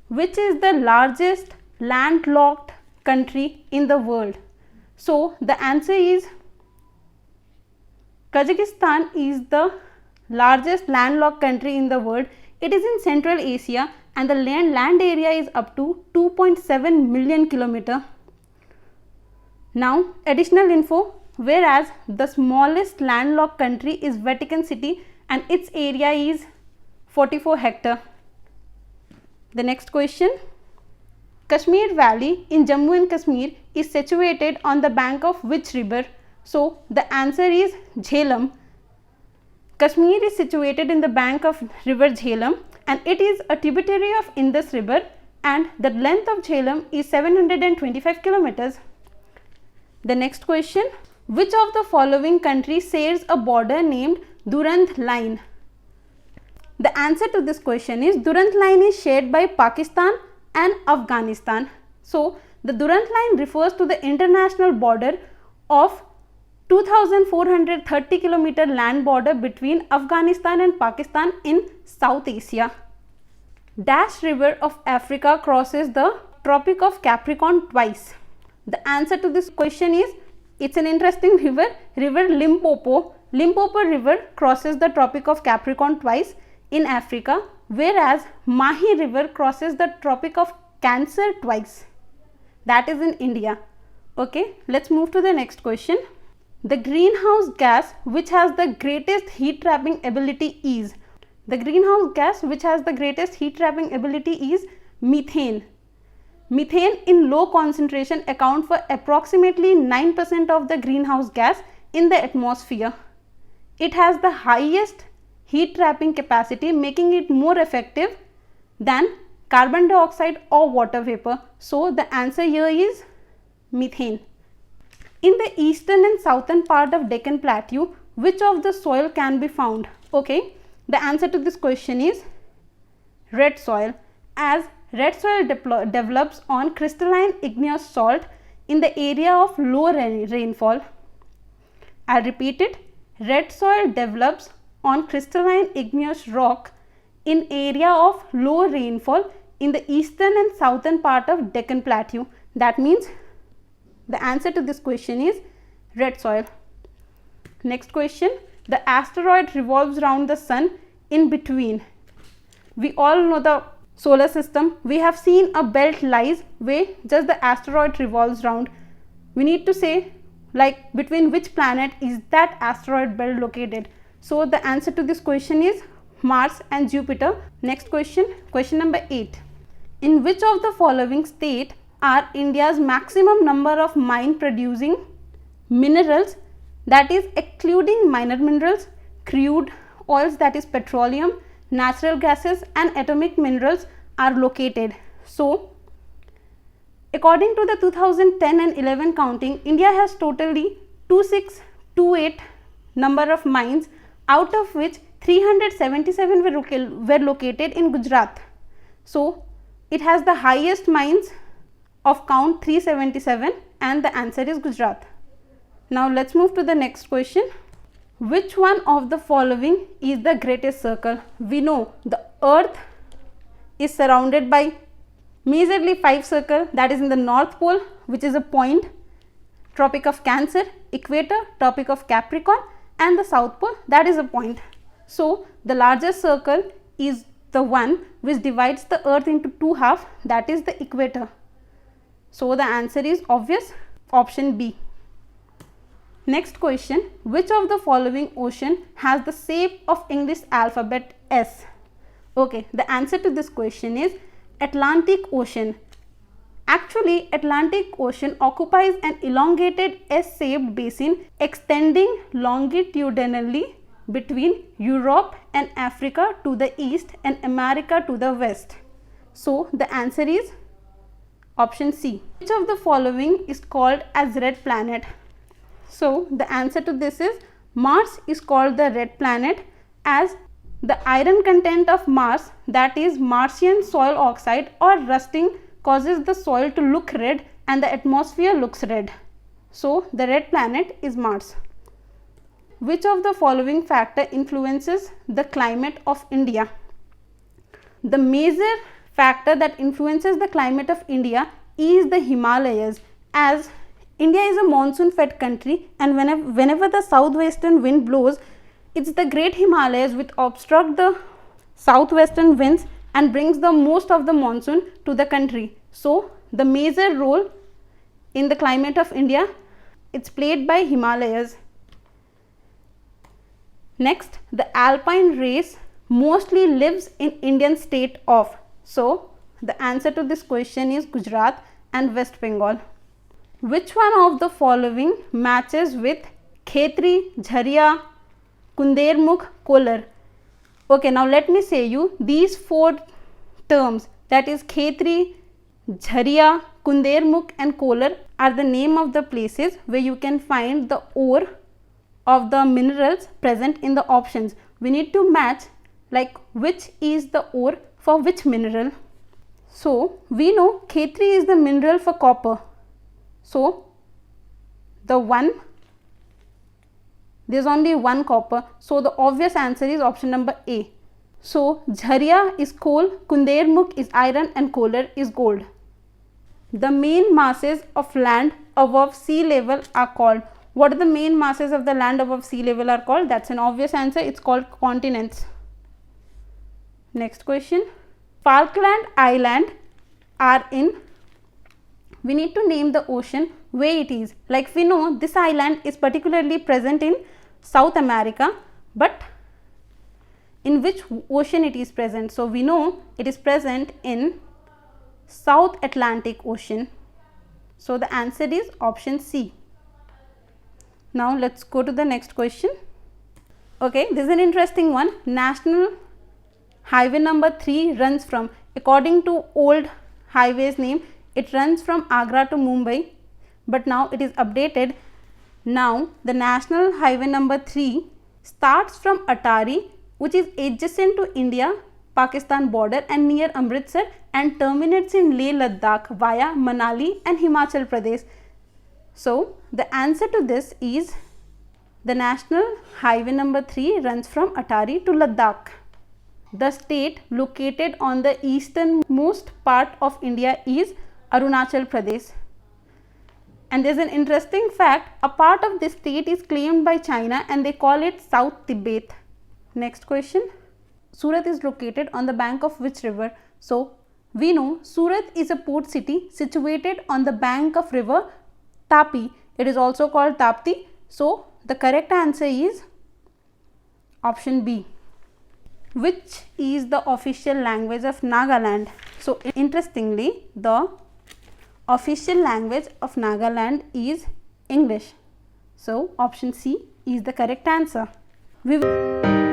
which is the largest landlocked country in the world? So the answer is Kazakhstan is the largest landlocked country in the world. It is in Central Asia and the land area is up to 2.7 million kilometer. Now additional info, whereas the smallest landlocked country is Vatican City and its area is 44 hectare. The next question, Kashmir Valley in Jammu and Kashmir is situated on the bank of which river? So the answer is Jhelum. Kashmir is situated in the bank of river Jhelum and it is a tributary of Indus river and the length of Jhelum is 725 kilometers. The next question, which of the following countries shares a border named Durand Line? The answer to this question is Durand Line is shared by Pakistan and Afghanistan. So the Durand Line refers to the international border of 2430 kilometer land border between Afghanistan and Pakistan in South Asia. Dash River of Africa crosses the Tropic of Capricorn twice. The answer to this question is, it's an interesting river, River Limpopo. Limpopo River crosses the Tropic of Capricorn twice in Africa, whereas Mahi River crosses the Tropic of Cancer twice. That is in India. Okay, let's move to the next question. The greenhouse gas which has the greatest heat trapping ability is? The greenhouse gas which has the greatest heat trapping ability is methane. Methane in low concentration account for approximately 9% of the greenhouse gas in the atmosphere. It has the highest heat trapping capacity, making it more effective than carbon dioxide or water vapor. So the answer here is methane. In the eastern and southern part of Deccan Plateau, which of the soil can be found? Okay, the answer to this question is red soil, as red soil develops on crystalline igneous salt in the area of low rainfall. I'll repeat it, red soil develops on crystalline igneous rock in area of low rainfall in the eastern and southern part of Deccan Plateau. That means the answer to this question is red soil. Next question, the asteroid revolves around the sun in between. We all know the solar system. We have seen a belt lies where just the asteroid revolves around. We need to say like between which planet is that asteroid belt located. So the answer to this question is Mars and Jupiter. Next question, question number 8. In which of the following state are India's maximum number of mine producing minerals, that is excluding minor minerals, crude oils, that is petroleum, natural gases and atomic minerals are located? So according to the 2010 and 11 counting, India has totally 2628 number of mines, out of which 377 were located in Gujarat. So it has the highest mines of count 377 and the answer is Gujarat. Now let's move to the next question. Which one of the following is the greatest circle? We know the earth is surrounded by majorly 5 circles, that is in the North Pole, which is a point, Tropic of Cancer, equator, Tropic of Capricorn and the South Pole, that is a point. So the largest circle is the one which divides the earth into 2 halves, that is the equator. So the answer is obvious, option B. Next question, which of the following ocean has the shape of English alphabet S? Okay, the answer to this question is Atlantic Ocean. Actually, Atlantic Ocean occupies an elongated S-shaped basin extending longitudinally between Europe and Africa to the east and America to the west. So the answer is option C. Which of the following is called as red planet? So the answer to this is Mars is called the red planet as the iron content of Mars, that is Martian soil oxide or rusting, causes the soil to look red and the atmosphere looks red. So the red planet is Mars. Which of the following factor influences the climate of India? The major factor that influences the climate of India is the Himalayas, as India is a monsoon fed country, and whenever the southwestern wind blows, it's the great Himalayas which obstruct the southwestern winds and brings the most of the monsoon to the country. So the major role in the climate of India, it's played by Himalayas. Next, the alpine race mostly lives in Indian state of. So the answer to this question is Gujarat and West Bengal. Which one of the following matches with Khetri, Jharia, Kundermukh, Kolar? Okay, now let me say you these 4 terms, that is Khetri, Jharia, Kundermukh and Kolar, are the name of the places where you can find the ore of the minerals present in the options. We need to match like which is the ore for which mineral. So we know Khetri is the mineral for copper. So there's only one copper. So the obvious answer is option number A. So Jharia is coal, Kundermukh is iron and Kolar is gold. The main masses of land above sea level are called. What are the main masses of the land above sea level are called? That's an obvious answer. It's called continents. Next question. Falkland Island are in. We need to name the ocean where it is. Like we know this island is particularly present in South America, but in which ocean it is present? So we know it is present in South Atlantic Ocean. So the answer is option C. Now let's go to the next question. Okay, this is an interesting one. National Highway number 3 runs from, according to old highways name, it runs from Agra to Mumbai, but now it is updated. Now the National Highway number 3 starts from Atari, which is adjacent to India Pakistan border and near Amritsar, and terminates in Leh Ladakh via Manali and Himachal Pradesh. So the answer to this is the National Highway number 3 runs from Atari to Ladakh. The state located on the easternmost part of India is Arunachal Pradesh. And there is an interesting fact, a part of this state is claimed by China and they call it South Tibet. Next question. Surat is located on the bank of which river? So we know Surat is a port city situated on the bank of river Tapi. It is also called Tapti. So the correct answer is option B. Which is the official language of Nagaland? So interestingly, the official language of Nagaland is English. So option C is the correct answer. We will